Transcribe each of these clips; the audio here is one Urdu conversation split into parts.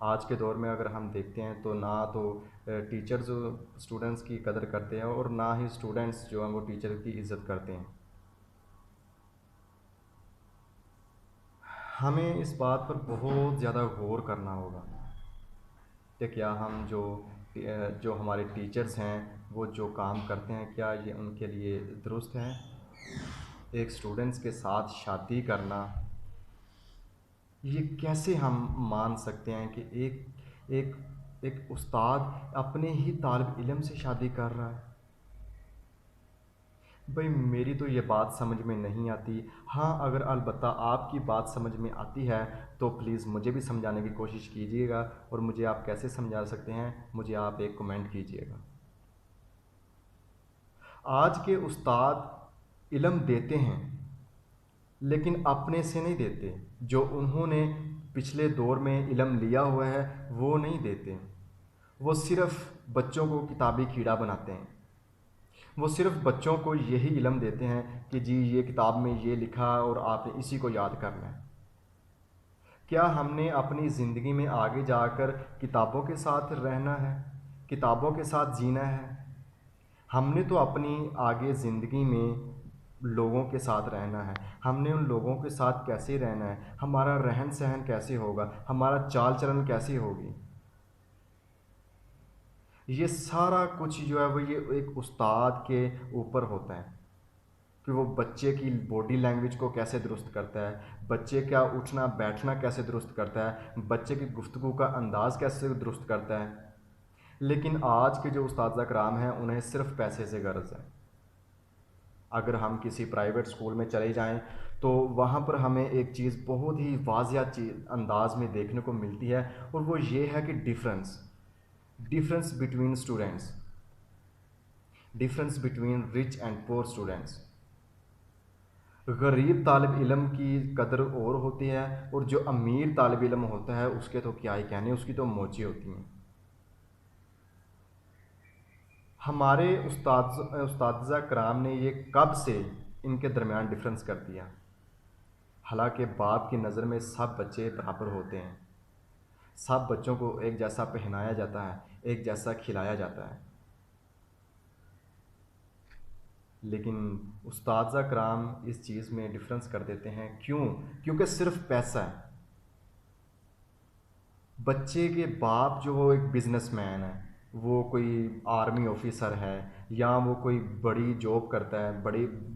آج کے دور میں اگر ہم دیکھتے ہیں تو نہ تو ٹیچرز اسٹوڈنٹس کی قدر کرتے ہیں اور نہ ہی اسٹوڈنٹس جو ہیں وہ ٹیچر کی عزت کرتے ہیں۔ ہمیں اس بات پر بہت زیادہ غور کرنا ہوگا کہ کیا ہم جو ہمارے ٹیچرز ہیں وہ جو کام کرتے ہیں کیا یہ ان کے لیے درست ہے۔ ایک اسٹوڈنٹس کے ساتھ شادی کرنا، یہ کیسے ہم مان سکتے ہیں کہ ایک ایک استاد اپنے ہی طالب علم سے شادی کر رہا ہے؟ بھئی میری تو یہ بات سمجھ میں نہیں آتی۔ ہاں اگر البتہ آپ کی بات سمجھ میں آتی ہے تو پلیز مجھے بھی سمجھانے کی کوشش کیجیے گا، اور مجھے آپ کیسے سمجھا سکتے ہیں مجھے آپ ایک کمنٹ کیجیے گا۔ آج کے استاد علم دیتے ہیں لیکن اپنے سے نہیں دیتے، جو انہوں نے پچھلے دور میں علم لیا ہوا ہے وہ نہیں دیتے، وہ صرف بچوں کو کتابی کیڑا بناتے ہیں، وہ صرف بچوں کو یہی علم دیتے ہیں کہ جی یہ کتاب میں یہ لکھا اور آپ نے اسی کو یاد کرنا ہے۔ کیا ہم نے اپنی زندگی میں آگے جا کر کتابوں کے ساتھ رہنا ہے، کتابوں کے ساتھ جینا ہے؟ ہم نے تو اپنی آگے زندگی میں لوگوں کے ساتھ رہنا ہے، ہم نے ان لوگوں کے ساتھ کیسے رہنا ہے، ہمارا رہن سہن کیسے ہوگا، ہمارا چال چلن کیسی ہوگی، یہ سارا کچھ جو ہے وہ یہ ایک استاد کے اوپر ہوتا ہے کہ وہ بچے کی باڈی لینگویج کو کیسے درست کرتا ہے، بچے کا اٹھنا بیٹھنا کیسے درست کرتا ہے، بچے کی گفتگو کا انداز کیسے درست کرتا ہے۔ لیکن آج کے جو اساتذہ کرام ہیں انہیں صرف پیسے سے غرض ہے۔ اگر ہم کسی پرائیویٹ اسکول میں چلے جائیں تو وہاں پر ہمیں ایک چیز بہت ہی واضح انداز میں دیکھنے کو ملتی ہے، اور وہ یہ ہے کہ difference between students, difference between rich and پور اسٹوڈنٹس۔ غریب طالب علم کی قدر اور ہوتی ہے، اور جو امیر طالب علم ہوتا ہے اس کے تو کیا ہی کہنے، اس کی تو موچیں ہوتی ہیں۔ ہمارے اساتذہ کرام نے یہ کب سے ان کے درمیان ڈفرینس کر دیا؟ حالانکہ باپ کی نظر میں سب بچے برابر ہوتے ہیں، سب بچوں کو ایک جیسا پہنایا جاتا ہے، ایک جیسا کھلایا جاتا ہے، لیکن اساتذہ کرام اس چیز میں ڈفرینس کر دیتے ہیں۔ کیوں؟ کیونکہ صرف پیسہ ہے۔ بچے کے باپ جو وہ ایک بزنس مین ہے، وہ کوئی آرمی آفیسر ہے، یا وہ کوئی بڑی جاب کرتا ہے،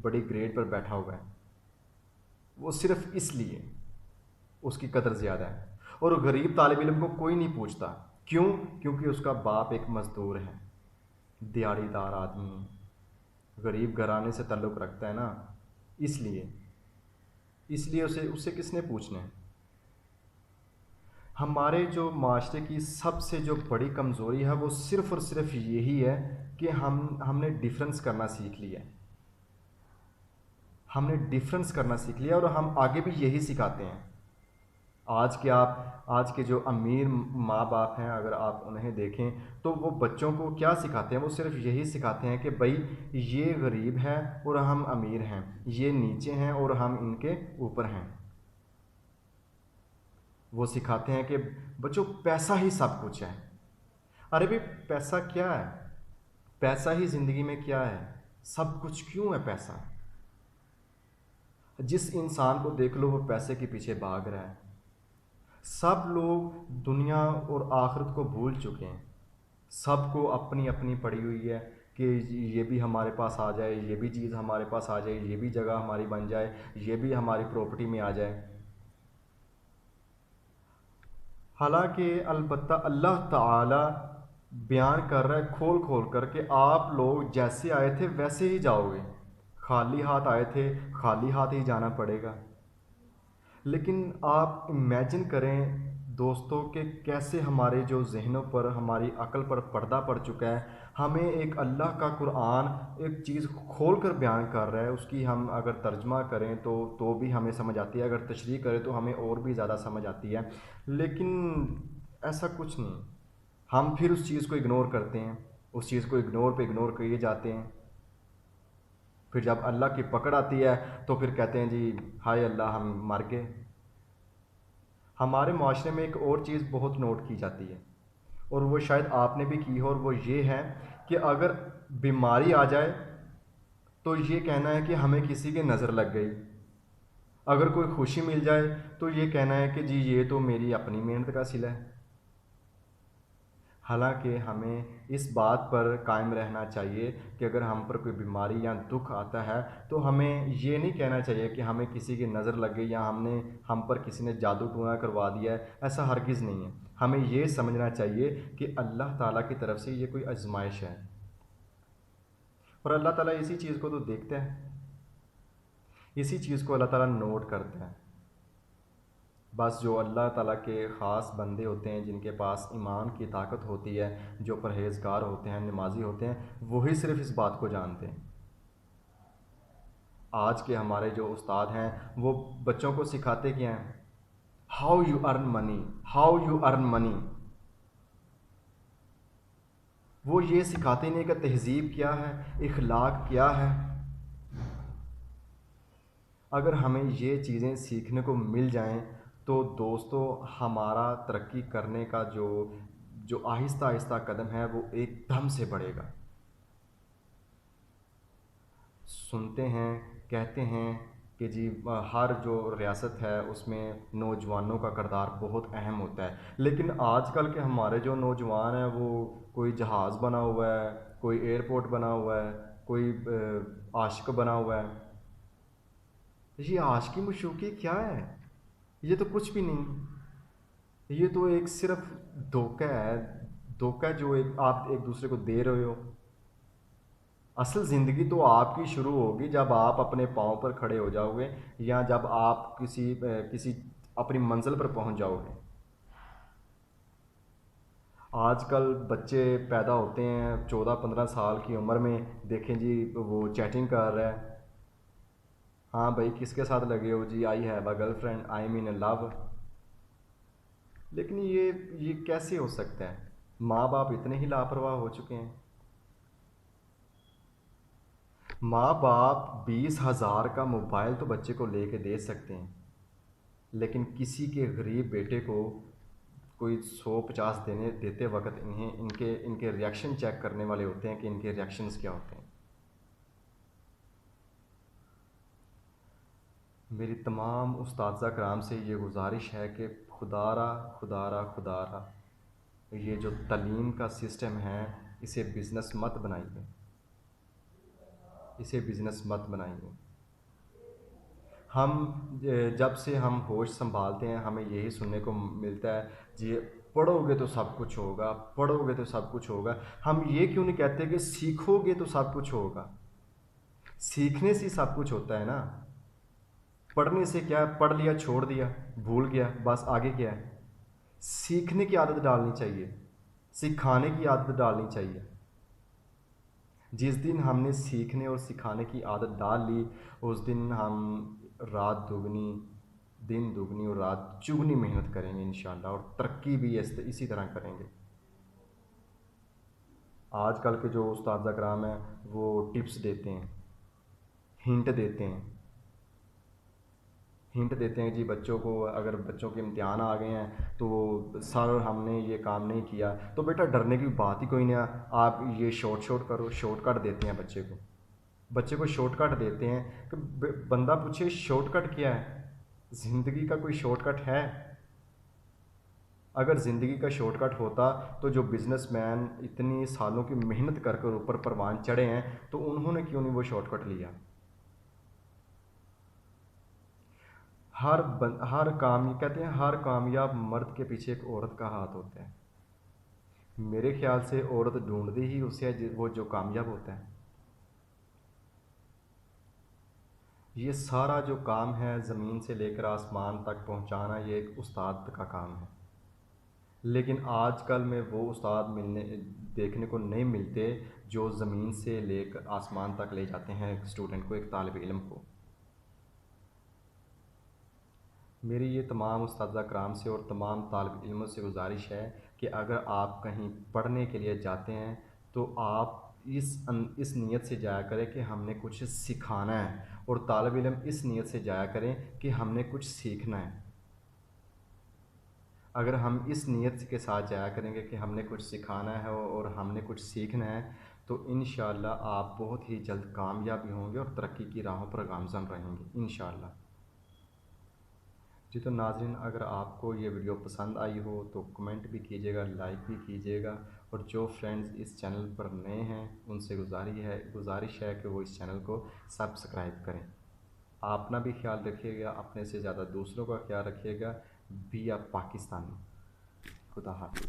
بڑی گریڈ پر بیٹھا ہوا ہے، وہ صرف اس لیے اس کی قدر زیادہ ہے، اور غریب طالب علم کو کوئی نہیں پوچھتا۔ کیوں؟ کیونکہ اس کا باپ ایک مزدور ہے، دیہڑی دار آدمی ہے، غریب گھرانے سے تعلق رکھتا ہے نا، اس لیے اسے کس نے پوچھنا ہے؟ ہمارے جو معاشرے کی سب سے جو بڑی کمزوری ہے وہ صرف اور صرف یہی ہے کہ ہم نے ڈفرینس کرنا سیکھ لیا ہے، ہم نے ڈفرینس کرنا سیکھ لیا، اور ہم آگے بھی یہی سکھاتے ہیں۔ آج کے جو امیر ماں باپ ہیں اگر آپ انہیں دیکھیں تو وہ بچوں کو کیا سکھاتے ہیں؟ وہ صرف یہی سکھاتے ہیں کہ بھائی یہ غریب ہے اور ہم امیر ہیں، یہ نیچے ہیں اور ہم ان کے اوپر ہیں۔ وہ سکھاتے ہیں کہ بچوں پیسہ ہی سب کچھ ہے۔ ارے بھائی پیسہ کیا ہے؟ پیسہ ہی زندگی میں کیا ہے؟ سب کچھ کیوں ہے پیسہ؟ جس انسان کو دیکھ لو وہ پیسے کے پیچھے بھاگ رہا ہے۔ سب لوگ دنیا اور آخرت کو بھول چکے ہیں، سب کو اپنی اپنی پڑی ہوئی ہے کہ یہ بھی ہمارے پاس آ جائے، یہ بھی چیز ہمارے پاس آ جائے، یہ بھی جگہ ہماری بن جائے، یہ بھی ہماری پراپرٹی میں آ جائے۔ حالانکہ البتہ اللہ تعالی بیان کر رہا ہے کھول کھول کر کہ آپ لوگ جیسے آئے تھے ویسے ہی جاؤ گے، خالی ہاتھ آئے تھے خالی ہاتھ ہی جانا پڑے گا۔ لیکن آپ امیجن کریں دوستوں کہ کیسے ہمارے جو ذہنوں پر ہماری عقل پر پردہ پڑ چکا ہے، ہمیں ایک اللہ کا قرآن ایک چیز کھول کر بیان کر رہا ہے، اس کی ہم اگر ترجمہ کریں تو بھی ہمیں سمجھ آتی ہے، اگر تشریح کریں تو ہمیں اور بھی زیادہ سمجھ آتی ہے، لیکن ایسا کچھ نہیں، ہم پھر اس چیز کو اگنور کرتے ہیں، اس چیز کو اگنور کیے جاتے ہیں۔ پھر جب اللہ کی پکڑ آتی ہے تو پھر کہتے ہیں جی ہائے اللہ ہم مر گئے، ہمارے معاشرے میں ایک اور چیز بہت نوٹ کی جاتی ہے، اور وہ شاید آپ نے بھی کی ہو، اور وہ یہ ہے کہ اگر بیماری آ جائے تو یہ کہنا ہے کہ ہمیں کسی کی نظر لگ گئی، اگر کوئی خوشی مل جائے تو یہ کہنا ہے کہ جی یہ تو میری اپنی محنت کا صلہ ہے۔ حالانکہ ہمیں اس بات پر قائم رہنا چاہیے کہ اگر ہم پر کوئی بیماری یا دکھ آتا ہے تو ہمیں یہ نہیں کہنا چاہیے کہ ہمیں کسی کی نظر لگ گئی یا ہم پر کسی نے جادو ٹونا کروا دیا ہے، ایسا ہرگز نہیں ہے۔ ہمیں یہ سمجھنا چاہیے کہ اللہ تعالیٰ کی طرف سے یہ کوئی آزمائش ہے، اور اللہ تعالیٰ اسی چیز کو تو دیکھتا ہے، اسی چیز کو اللہ تعالیٰ نوٹ کرتا ہے۔ بس جو اللہ تعالیٰ کے خاص بندے ہوتے ہیں، جن کے پاس ایمان کی طاقت ہوتی ہے، جو پرہیزگار ہوتے ہیں، نمازی ہوتے ہیں، وہی صرف اس بات کو جانتے ہیں۔ آج کے ہمارے جو استاد ہیں وہ بچوں کو سکھاتے کیا ہیں؟ How you earn money, how you earn money. وہ یہ سکھاتے نہیں کہ تہذیب کیا ہے، اخلاق کیا ہے۔ اگر ہمیں یہ چیزیں سیکھنے کو مل جائیں تو دوستو ہمارا ترقی کرنے کا جو آہستہ آہستہ قدم ہے وہ ایک دم سے بڑھے گا۔ سنتے ہیں، کہتے ہیں کہ جی ہر جو ریاست ہے اس میں نوجوانوں کا کردار بہت اہم ہوتا ہے، لیکن آج کل کے ہمارے جو نوجوان ہیں وہ کوئی جہاز بنا ہوا ہے، کوئی ایئرپورٹ بنا ہوا ہے، کوئی عاشق بنا ہوا ہے۔ یہ عاشقی مشوقی کیا ہے؟ یہ تو کچھ بھی نہیں، یہ تو ایک صرف دھوکہ ہے، دھوکہ جو آپ ایک دوسرے کو دے رہے ہو۔ اصل زندگی تو آپ کی شروع ہوگی جب آپ اپنے پاؤں پر کھڑے ہو جاؤ گے، یا جب آپ کسی اپنی منزل پر پہنچ جاؤ گے۔ آج کل بچے پیدا ہوتے ہیں 14-15 سال کی عمر میں، دیکھیں جی وہ چیٹنگ کر رہا ہے، ہاں بھائی کس کے ساتھ لگے ہو؟ جی I have a girl friend, I am in love. لیکن یہ کیسے ہو سکتا ہے؟ ماں باپ اتنے ہی لاپرواہ ہو چکے ہیں۔ ماں باپ 20,000 کا موبائل تو بچے کو لے کے دے سکتے ہیں، لیکن کسی کے غریب بیٹے کو کوئی 100-50 دیتے وقت ان کے ریاکشن چیک کرنے والے ہوتے ہیں کہ ان کے ریاکشنز کیا ہوتے ہیں۔ میری تمام اساتذہ کرام سے یہ گزارش ہے کہ خدا را یہ جو تعلیم کا سسٹم ہے اسے بزنس مت بنائیے، اسے بزنس مت بنائیے۔ ہم جب سے ہم ہوش سنبھالتے ہیں ہمیں یہی سننے کو ملتا ہے جی پڑھو گے تو سب کچھ ہوگا، پڑھو گے تو سب کچھ ہوگا۔ ہم یہ کیوں نہیں کہتے کہ سیکھو گے تو سب کچھ ہوگا؟ سیکھنے سے سب کچھ ہوتا ہے نا۔ پڑھنے سے کیا، پڑھ لیا چھوڑ دیا بھول گیا، بس آگے کیا ہے؟ سیکھنے کی عادت ڈالنی چاہیے، سکھانے کی عادت ڈالنی چاہیے۔ جس دن ہم نے سیکھنے اور سکھانے کی عادت ڈال لی اس دن ہم رات دگنی دن دگنی اور رات چگنی محنت کریں گے انشاءاللہ، اور ترقی بھی اسی طرح کریں گے۔ آج کل کے جو اساتذہ کرام ہیں وہ ٹپس دیتے ہیں، ہنٹ دیتے ہیں جی بچوں کو، اگر بچوں کے امتحان آ گئے ہیں تو سر ہم نے یہ کام نہیں کیا تو بیٹا ڈرنے کی بات ہی کوئی نہیں، آپ یہ شارٹ کرو، شارٹ کٹ دیتے ہیں بچے کو شارٹ کٹ دیتے ہیں کہ بندہ پوچھے شارٹ کٹ کیا ہے؟ زندگی کا کوئی شارٹ کٹ ہے؟ اگر زندگی کا شارٹ کٹ ہوتا تو جو بزنس مین اتنی سالوں کی محنت کر کر اوپر پروان چڑھے ہیں تو انہوں نے کیوں نہیں وہ شارٹ کٹ لیا؟ کہتے ہیں ہر کامیاب مرد کے پیچھے ایک عورت کا ہاتھ ہوتا ہے۔ میرے خیال سے عورت ڈھونڈتی ہی اسے وہ جو کامیاب ہوتا ہے۔ یہ سارا جو کام ہے زمین سے لے کر آسمان تک پہنچانا یہ ایک استاد کا کام ہے، لیکن آج کل میں وہ استاد دیکھنے کو نہیں ملتے جو زمین سے لے کر آسمان تک لے جاتے ہیں ایک اسٹوڈنٹ کو، ایک طالب علم کو۔ میری یہ تمام اساتذہ کرام سے اور تمام طالب علموں سے گزارش ہے کہ اگر آپ کہیں پڑھنے کے لیے جاتے ہیں تو آپ اس نیت سے جایا کریں کہ ہم نے کچھ سکھانا ہے، اور طالب علم اس نیت سے جایا کریں کہ ہم نے کچھ سیکھنا ہے۔ اگر ہم اس نیت کے ساتھ جایا کریں گے کہ ہم نے کچھ سکھانا ہے اور ہم نے کچھ سیکھنا ہے، تو انشاءاللہ آپ بہت ہی جلد کامیاب ہوں گے اور ترقی کی راہوں پر گامزن رہیں گے انشاءاللہ۔ جی تو ناظرین، اگر آپ کو یہ ویڈیو پسند آئی ہو تو کمنٹ بھی کیجیے گا، لائک بھی کیجیے گا، اور جو فرینڈز اس چینل پر نئے ہیں ان سے گزارش ہے کہ وہ اس چینل کو سبسکرائب کریں۔ اپنا بھی خیال رکھیے گا، اپنے سے زیادہ دوسروں کا خیال رکھیے گا۔ بی اے پاکستانی۔ خدا حافظ۔